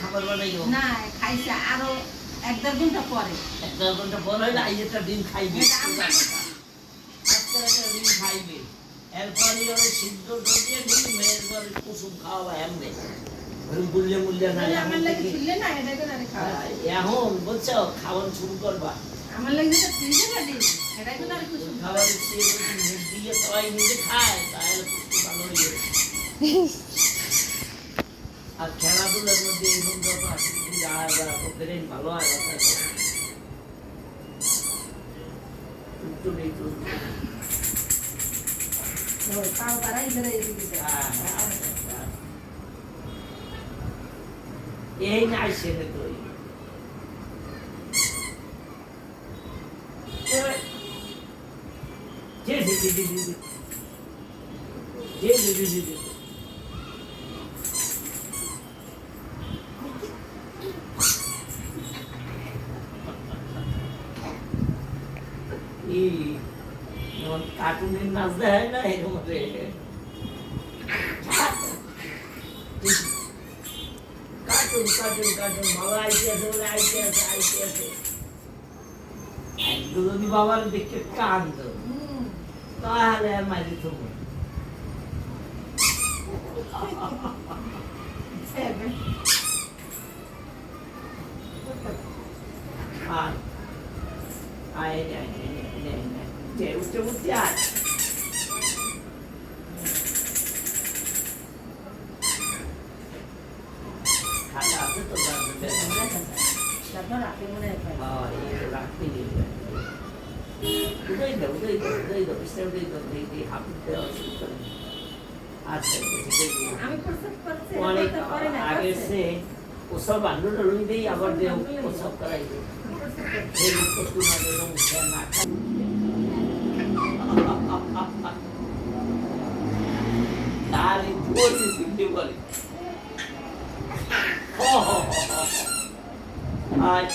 খাবার বানাইও না খাইছে আরো 1-1.5 ঘন্টা পরে 1-1.5 ঘন্টা পরে হইলে আইয়েটা ডিম খাইবে একটা ডিম খাইবে এরপরে ওরে সিদ্ধ দিয়ে ডিম এরপরে কুসুম খাওয়া এমনি গুল্লে মুল্লে না আমার লাগি ছিলে না এটা করে আরে খাওয়া এখন বলছো খাওয়ান শুরু করবা আমার লাগি যেটা ফ্রিজে রাখি এটাই তো আর কুসুম খাবার দিয়ে সবাই নিজে খায় তাহলে পুষ্টি ভালো হয়ে যাবে আর খেলাধুলার মধ্যে এরকম যত আছে ব্রেন ভালো হয় পাও বাড়াই ধরে দিতে এই নাই সেরে তো জি জি জি জি জি জি জি জি জি জি কার্টুনের নাচ দেয় না এরকম কার্টুন কার্টুন কার্টুন বাবা আইতে আছে বলে আইতে আছে যদি বাবার দেখে কান্দ তাহলে আর মাঝে থবো আর আয় উঠতে উঠতে আর খাতা আছে তো রাখতে মনে হয় রাখতে গেলে উদয় দাও বিস্তার উদয় দাও এই হাফ দেওয়া আচ্ছা আমি করতে অনেক আগে সে ওসব আন্দোলন রুই দেই আবার দেও ওসব করাই দেয় তাহলে বলি শুনতে বলে আজ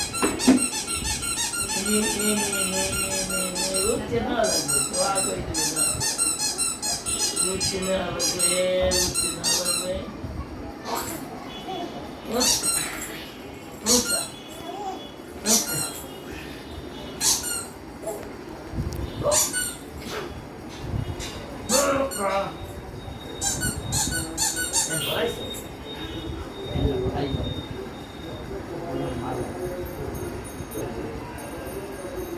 উঠছে না লাগবে তো আগে দেবে না উঠছে না লাগবে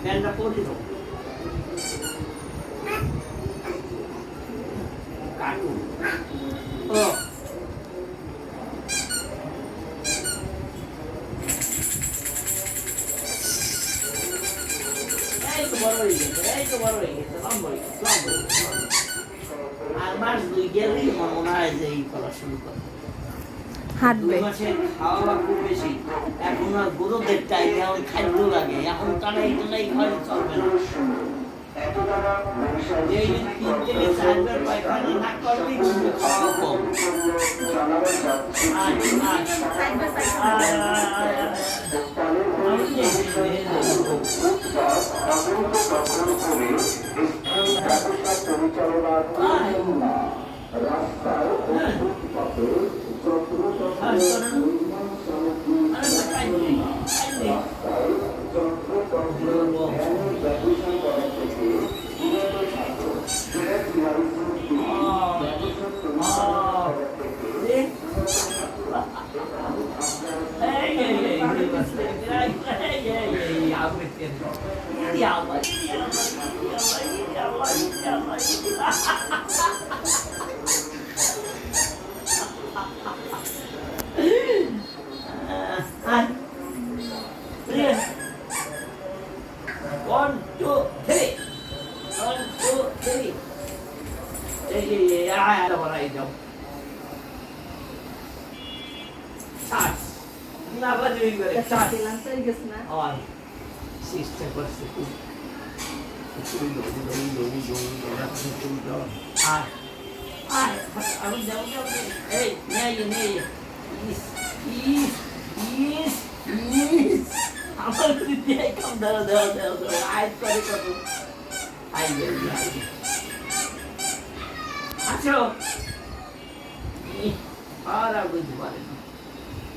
প্যান্টটা পরে দাও কার্টুন ও এই তো বড় হয়ে গেছে আর মাস 2 গেলেই মনে হয় যে এই করা শুরু করে হাঁটবে খাওয়া খুব বেশি এখন আর গরুদের টাইম এখন খাদ্য লাগে এখন টানাই খাওয়া চলবে না এই 3 থেকে 4 বার পায়খানা না করলে কিন্তু খাওয়া কম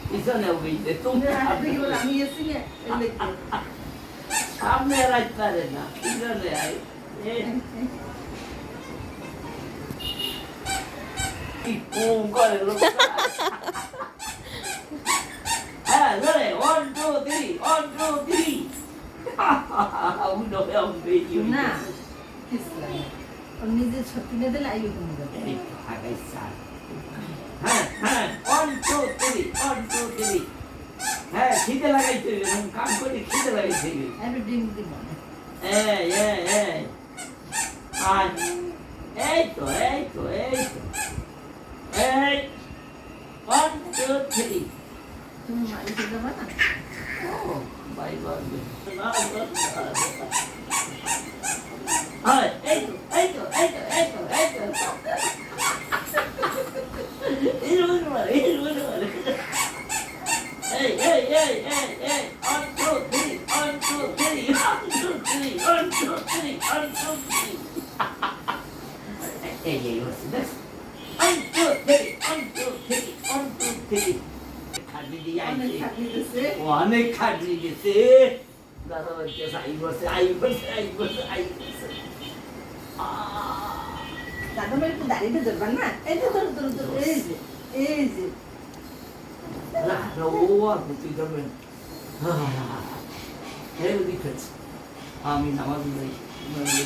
পিছনে বইতে তুমি আমি এসি না সামনে রাখতে পারে না পিছনে আয় কি কোন করে লোক হ্যাঁ ধরে 1 2 3 1 2 3 উনো এম বেরিয়ে না কিসলা ওর নিজে ছুটি না দিলে আইও কোন এই আগে স্যার হ্যাঁ হ্যাঁ 1 2 3 1 2 3 হ্যাঁ খিদে লাগাইতে এরকম কাম করে খিদে লাগাইতে আমি ডিম দিব এই আজ এই তো এই 1 2 3 তুমি মালিকে যাবা না ও বাই বাই হ্যাঁ এই তো Hey, 1 2 3 1 2 3 1 2 3 1 2 3 1 2 3 এই হচ্ছে দেখ 1 2 3 1 2 3 1 2 3 খালি দিয়ে আইছে অনেক খালি গেছে দাদা বলছে আই বসে দাদা ভাই একটু দাঁড়িয়ে ধরবা না এই যে ধরো এই যে ও আর বুঝতে যাবেন এই লিখেছে আমি নামাজ পড়ি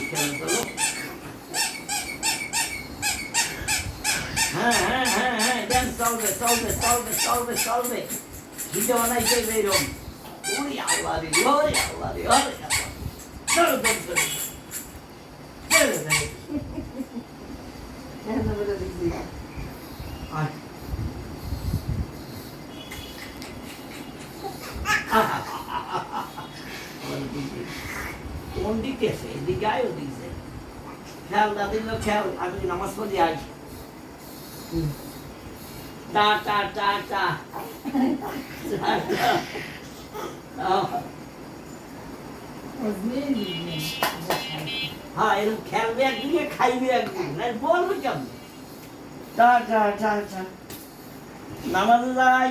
খেয়াল করো হ্যাঁ দেন চলবে ভিডিও বানাইতে বেরোম ওরে আল্লাহ রে চলো কোন দিকে আছে এদিকে আয় ওদিকে খেয়াল দাদিল খেয়াল আমি নামাজ পড়ি আজ টা হ্যাঁ এরকম খেলবে একদিকে খাইবে একদিন না বলবে কেমন টা নামাজে যাই